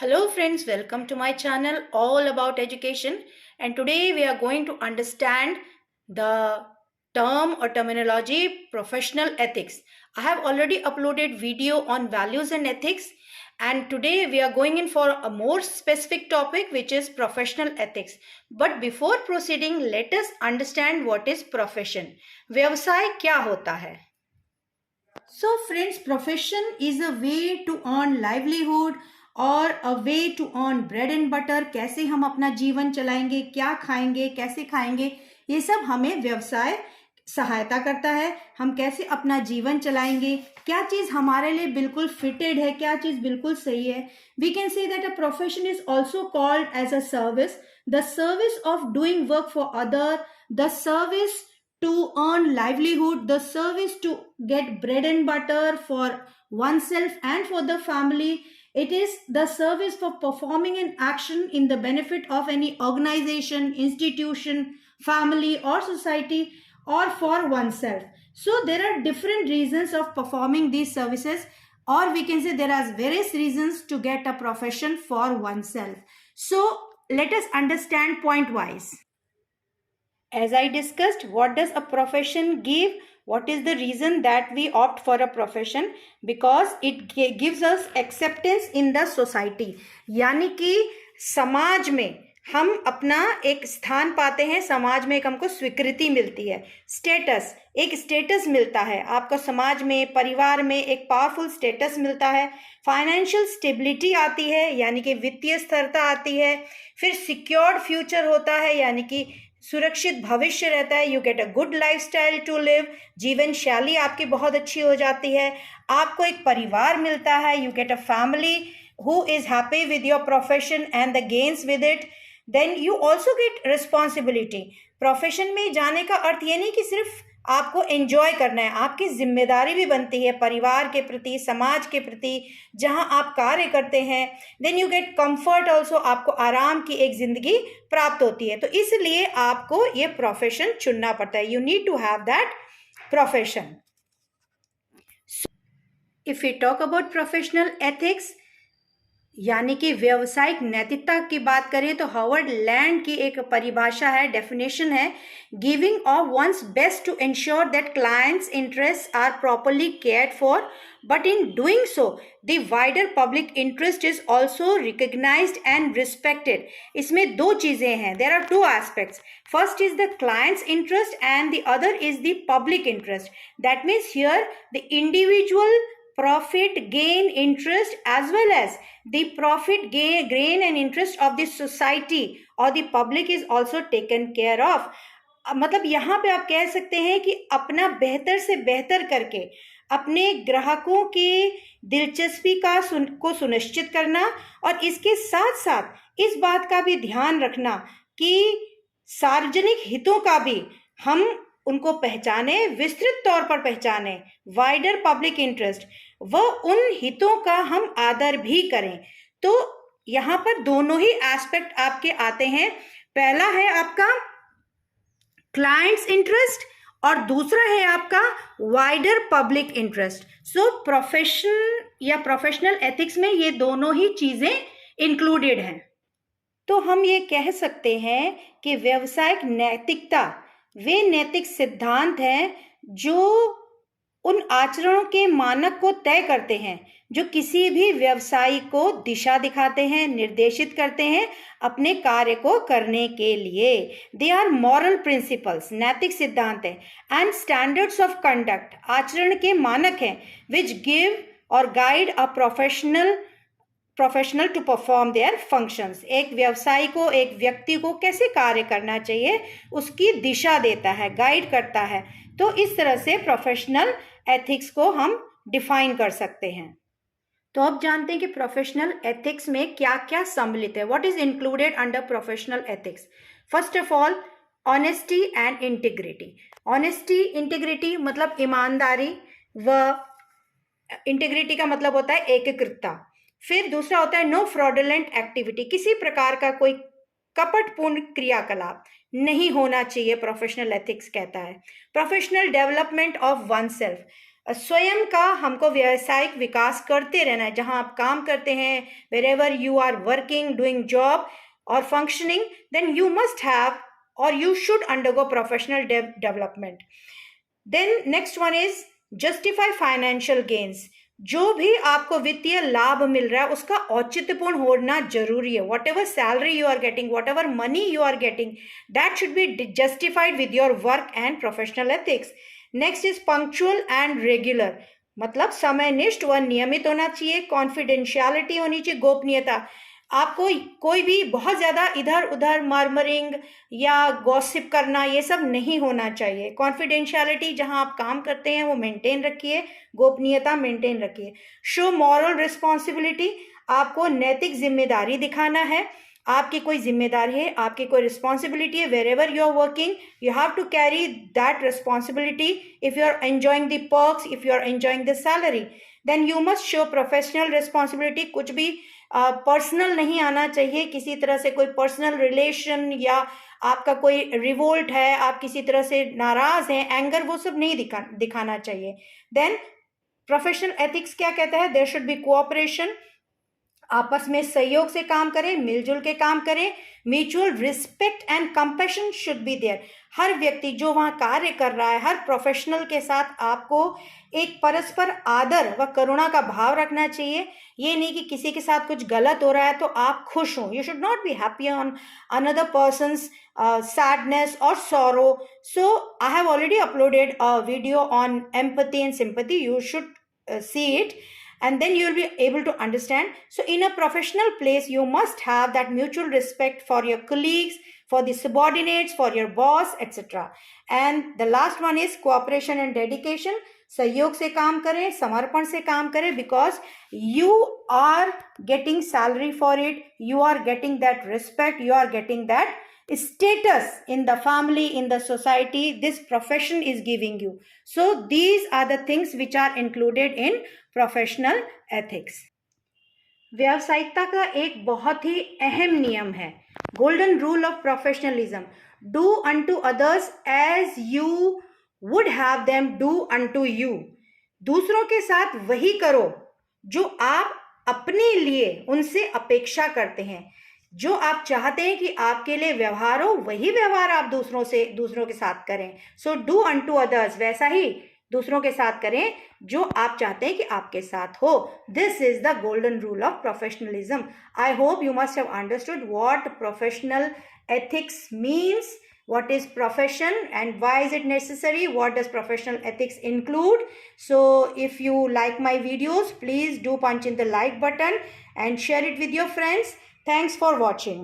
Hello friends, welcome to my channel all about education, and today we are going to understand the term or terminology professional ethics. I have already uploaded video on values and ethics, and today we are going in for a more specific topic which is professional ethics. But before proceeding, let us understand what is profession. व्यवसाय क्या होता है? So friends, profession is a way to earn livelihood और a way to earn bread and butter. कैसे हम अपना जीवन चलाएंगे, क्या खाएंगे, कैसे खाएंगे, ये सब हमें व्यवसाय सहायता करता है. हम कैसे अपना जीवन चलाएंगे, क्या चीज हमारे लिए बिल्कुल फिटेड है, क्या चीज बिल्कुल सही है. We can say that a profession is also called as a service, the service of doing work for other, the service to earn livelihood, the service to get bread and butter for oneself and for the family. It is the service for performing an action in the benefit of any organization, institution, family or society, or for oneself. So there are different reasons of performing these services, or we can say there are various reasons to get a profession for oneself. So let us understand point wise. As I discussed, what does a profession give? What is the reason that we opt for a profession? Because it gives us acceptance in the society. यानी कि समाज में हम अपना एक स्थान पाते हैं, समाज में एक हमको स्वीकृति मिलती है. स्टेटस, एक स्टेटस मिलता है आपको समाज में, परिवार में एक पावरफुल स्टेटस मिलता है. फाइनेंशियल स्टेबिलिटी आती है, यानी कि वित्तीय स्थिरता आती है. फिर सिक्योर्ड फ्यूचर होता है, यानी कि सुरक्षित भविष्य रहता है. You get a good lifestyle to live, जीवन शैली आपकी बहुत अच्छी हो जाती है. आपको एक परिवार मिलता है. You get a family who is happy with your profession and the gains with it. Then you also get responsibility. Profession में जाने का अर्थ ये नहीं कि सिर्फ आपको एंजॉय करना है, आपकी जिम्मेदारी भी बनती है परिवार के प्रति, समाज के प्रति, जहां आप कार्य करते हैं. Then you get comfort also, आपको आराम की एक जिंदगी प्राप्त होती है. तो इसलिए आपको ये प्रोफेशन चुनना पड़ता है. You need to have that profession. If you talk about professional ethics, यानी कि व्यावसायिक नैतिकता की बात करें तो हावर्ड लैंड की एक परिभाषा है, डेफिनेशन है, giving of one's best to ensure that clients interest are properly cared for, but in doing so the wider public interest is also recognised and respected. इसमें दो चीजें हैं, there are two aspects. First is the clients interest and the other is the public interest. That means here the individual profit gain interest as well as the profit gain and interest of the society or the public is also taken care of. मतलब यहाँ पे आप कह सकते हैं कि अपना बेहतर से बेहतर करके अपने ग्राहकों की दिलचस्पी को सुनिश्चित करना, और इसके साथ साथ इस बात का भी ध्यान रखना कि सार्वजनिक हितों का भी हम उनको पहचाने, विस्तृत तौर पर पहचाने, वाइडर पब्लिक इंटरेस्ट, व उन हितों का हम आदर भी करें. तो यहां पर दोनों ही एस्पेक्ट आपके आते हैं. पहला है आपका क्लाइंट्स इंटरेस्ट और दूसरा है आपका वाइडर पब्लिक इंटरेस्ट. सो प्रोफेशन या प्रोफेशनल एथिक्स में ये दोनों ही चीजें इंक्लूडेड हैं. तो हम ये कह सकते हैं कि व्यावसायिक नैतिकता वे नैतिक सिद्धांत हैं जो उन आचरणों के मानक को तय करते हैं जो किसी भी व्यवसायी को दिशा दिखाते हैं, निर्देशित करते हैं अपने कार्य को करने के लिए. दे आर मॉरल प्रिंसिपल्स, नैतिक सिद्धांत है, एंड स्टैंडर्ड्स ऑफ कंडक्ट, आचरण के मानक हैं, विच गिव और guide a professional to perform their functions. एक व्यवसायी को, एक व्यक्ति को कैसे कार्य करना चाहिए उसकी दिशा देता है, गाइड करता है. तो इस तरह से प्रोफेशनल एथिक्स को हम डिफाइन कर सकते हैं. तो अब जानते हैं कि प्रोफेशनल एथिक्स में क्या क्या सम्मिलित है. What is included under professional ethics? First of all, honesty and integrity. Honesty, integrity मतलब ईमानदारी, व इंटीग्रिटी का मतलब होता है एकीकृतता. फिर दूसरा होता है नो फ्रॉडुलेंट एक्टिविटी, किसी प्रकार का कोई कपटपूर्ण क्रियाकलाप नहीं होना चाहिए, प्रोफेशनल एथिक्स कहता है. Professional development of one self, स्वयं का हमको व्यावसायिक विकास करते रहना है। जहां आप काम करते हैं, wherever you are working, doing job और functioning, then you must have और you should undergo professional development. Then next one is justify financial gains. जो भी आपको वित्तीय लाभ मिल रहा है उसका औचित्यपूर्ण होना जरूरी है. Whatever salary you are getting, whatever money you are getting, that should be justified with your work and professional ethics. Next is punctual and regular, मतलब समयनिष्ठ व नियमित होना चाहिए. कॉन्फिडेंशियलिटी होनी चाहिए, गोपनीयता. आपको कोई भी बहुत ज़्यादा इधर उधर मर्मरिंग या गॉसिप करना ये सब नहीं होना चाहिए. कॉन्फिडेंशियलिटी जहां आप काम करते हैं वो मेंटेन रखिए, गोपनीयता मेंटेन रखिए. शो मॉरल रिस्पॉन्सिबिलिटी, आपको नैतिक जिम्मेदारी दिखाना है. आपकी कोई जिम्मेदारी है, आपकी कोई रिस्पॉन्सिबिलिटी है. Wherever you are working you have to carry that responsibility. If you are enjoying the perks, if you are enjoying the salary, then you must show professional responsibility. कुछ भी पर्सनल नहीं आना चाहिए, किसी तरह से कोई पर्सनल रिलेशन या आपका कोई रिवोल्ट है, आप किसी तरह से नाराज हैं, एंगर, वो सब नहीं दिखाना चाहिए. देन प्रोफेशनल एथिक्स क्या कहता है? देयर शुड बी कोऑपरेशन, आपस में सहयोग से काम करें, मिलजुल के काम करें. Mutual respect and compassion should be there. हर व्यक्ति जो वहाँ कार्य कर रहा है, हर प्रोफेशनल के साथ आपको एक परस्पर आदर व करुणा का भाव रखना चाहिए. ये नहीं कि किसी के साथ कुछ गलत हो रहा है तो आप खुश हो. You should not be happy on another persons sadness or sorrow. So I have already uploaded a video on empathy and sympathy. You should see it, and then you will be able to understand. So in a professional place you must have that mutual respect for your colleagues, for the subordinates, for your boss, etc. And the last one is cooperation and dedication. सहयोग से काम करें, समर्पण से काम करें, because you are getting salary for it, you are getting that respect, you are getting that status in the family, in the society, this profession is giving you. So these are the things which are included in professional ethics. व्यावसायिकता का एक बहुत ही अहम नियम है, golden rule of professionalism. Do unto others as you would have them do unto you. दूसरों के साथ वही करो जो आप अपने लिए उनसे अपेक्षा करते हैं. जो आप चाहते हैं कि आपके लिए व्यवहार हो, वही व्यवहार आप दूसरों के साथ करें. सो डू अनटू अदर्स, वैसा ही दूसरों के साथ करें जो आप चाहते हैं कि आपके साथ हो. This is the golden rule of professionalism. I hope you must have understood what professional ethics means, what is profession and why is it necessary, what does professional ethics include. So if you like my videos, please do punch in the like button and share it with your friends. Thanks for watching.